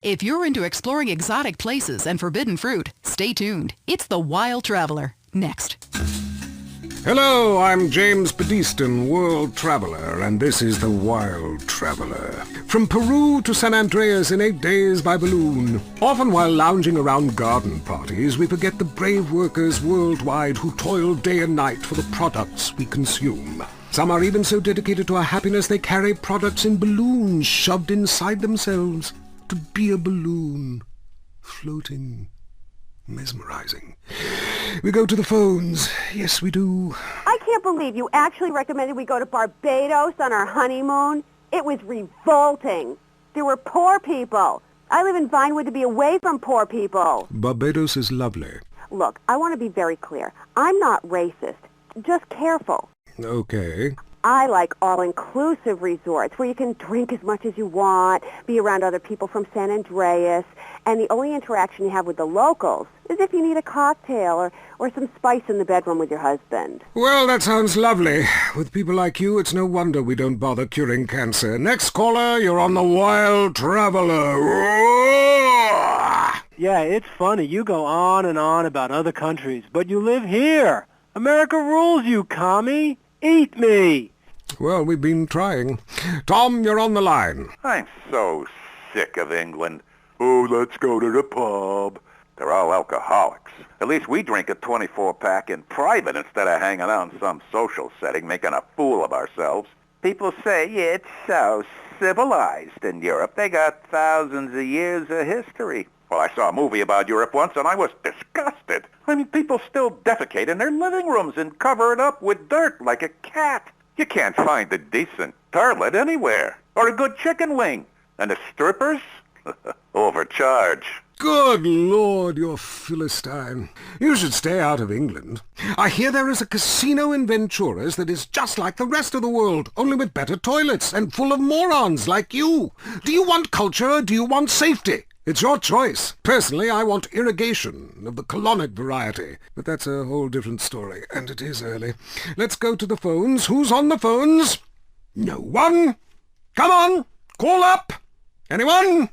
If you're into exploring exotic places and forbidden fruit, stay tuned. It's The Wild Traveler. Next. Hello, I'm James Pedeaston, world traveler, and this is The Wild Traveler. From Peru to San Andreas in 8 days by balloon. Often while lounging around garden parties, we forget the brave workers worldwide who toil day and night for the products we consume. Some are even so dedicated to our happiness they carry products in balloons shoved inside themselves. To be a balloon, floating, mesmerizing. We go to the phones. Yes, we do. I can't believe you actually recommended we go to Barbados on our honeymoon. It was revolting. There were poor people. I live in Vinewood to be away from poor people. Barbados is lovely. Look, I want to be very clear. I'm not racist. Just careful. Okay. I like all-inclusive resorts where you can drink as much as you want, be around other people from San Andreas, and the only interaction you have with the locals is if you need a cocktail or some spice in the bedroom with your husband. Well, that sounds lovely. With people like you, it's no wonder we don't bother curing cancer. Next caller, you're on The Wild Traveler. Yeah, it's funny. You go on and on about other countries, but you live here. America rules, you commie. Eat me! Well, we've been trying. Tom, you're on the line. I'm so sick of England. Oh, let's go to the pub. They're all alcoholics. At least we drink a 24-pack in private instead of hanging out in some social setting making a fool of ourselves. People say it's so civilized in Europe. They got thousands of years of history. Well, I saw a movie about Europe once, and I was disgusted. I mean, people still defecate in their living rooms and cover it up with dirt like a cat. You can't find a decent toilet anywhere, or a good chicken wing. And the strippers? Overcharge. Good Lord, you're Philistine. You should stay out of England. I hear there is a casino in Ventura's that is just like the rest of the world, only with better toilets and full of morons like you. Do you want culture or do you want safety? It's your choice. Personally, I want irrigation of the colonic variety. But that's a whole different story, and it is early. Let's go to the phones. Who's on the phones? No one? Come on! Call up! Anyone?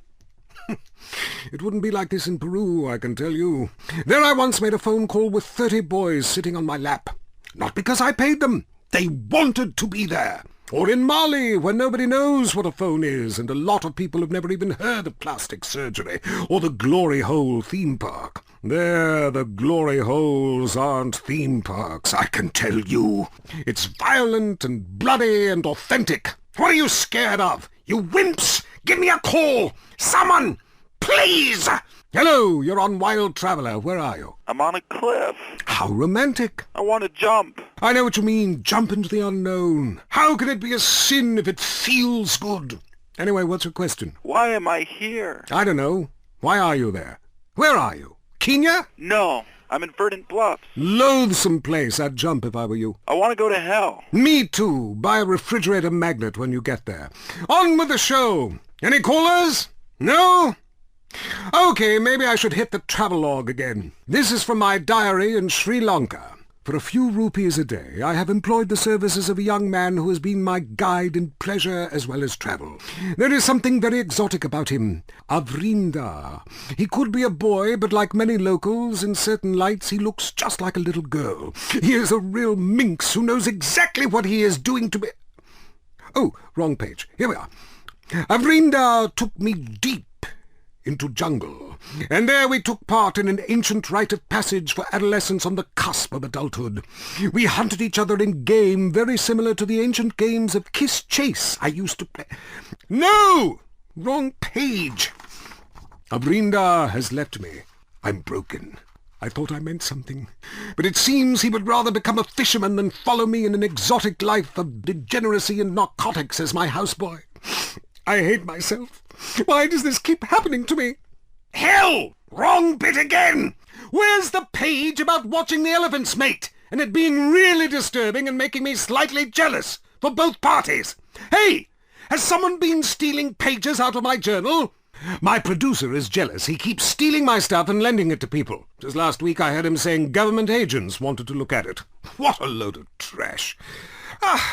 It wouldn't be like this in Peru, I can tell you. There I once made a phone call with 30 boys sitting on my lap. Not because I paid them. They wanted to be there. Or in Mali, where nobody knows what a phone is, and a lot of people have never even heard of plastic surgery, or the Glory Hole theme park. There, the Glory Holes aren't theme parks, I can tell you. It's violent and bloody and authentic. What are you scared of? You wimps! Give me a call! Someone! Please! Hello, you're on Wild Traveler. Where are you? I'm on a cliff. How romantic. I want to jump. I know what you mean. Jump into the unknown. How can it be a sin if it feels good? Anyway, what's your question? Why am I here? I don't know. Why are you there? Where are you? Kenya? No, I'm in Verdant Bluffs. Loathsome place. I'd jump if I were you. I want to go to hell. Me too. Buy a refrigerator magnet when you get there. On with the show. Any callers? No? Okay, maybe I should hit the travelogue again. This is from my diary in Sri Lanka. For a few rupees a day, I have employed the services of a young man who has been my guide in pleasure as well as travel. There is something very exotic about him. Avrinda. He could be a boy, but like many locals, in certain lights he looks just like a little girl. He is a real minx who knows exactly what he is doing to me. Oh, wrong page. Here we are. Avrinda took me deep into jungle, and there we took part in an ancient rite of passage for adolescents on the cusp of adulthood. We hunted each other in game very similar to the ancient games of Kiss Chase I used to play. No! Wrong page. Avrinda has left me. I'm broken. I thought I meant something, but it seems he would rather become a fisherman than follow me in an exotic life of degeneracy and narcotics as my houseboy. I hate myself. Why does this keep happening to me? Hell! Wrong bit again! Where's the page about watching the elephants mate, and it being really disturbing and making me slightly jealous for both parties? Hey! Has someone been stealing pages out of my journal? My producer is jealous. He keeps stealing my stuff and lending it to people. Just last week I heard him saying government agents wanted to look at it. What a load of trash.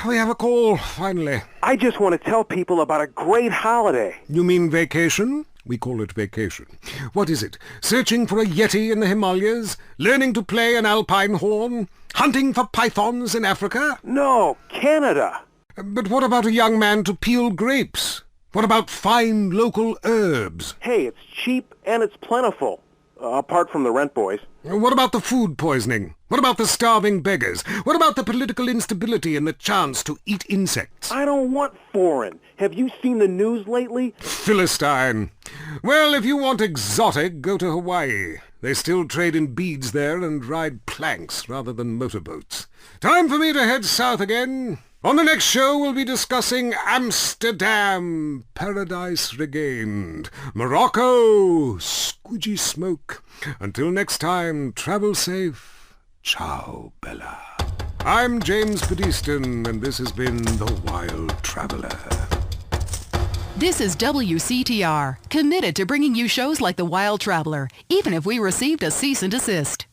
We have a call, finally. I just want to tell people about a great holiday. You mean vacation? We call it vacation. What is it? Searching for a yeti in the Himalayas? Learning to play an alpine horn? Hunting for pythons in Africa? No, Canada. But what about a young man to peel grapes? What about fine local herbs? Hey, it's cheap and it's plentiful. Apart from the rent boys. What about the food poisoning? What about the starving beggars? What about the political instability and the chance to eat insects? I don't want foreign. Have you seen the news lately? Philistine. Well, if you want exotic, go to Hawaii. They still trade in beads there and ride planks rather than motorboats. Time for me to head south again. On the next show, we'll be discussing Amsterdam, Paradise Regained, Morocco, squidgy smoke. Until next time, travel safe. Ciao, Bella. I'm James Pedeaston, and this has been The Wild Traveler. This is WCTR, committed to bringing you shows like The Wild Traveler, even if we received a cease and desist.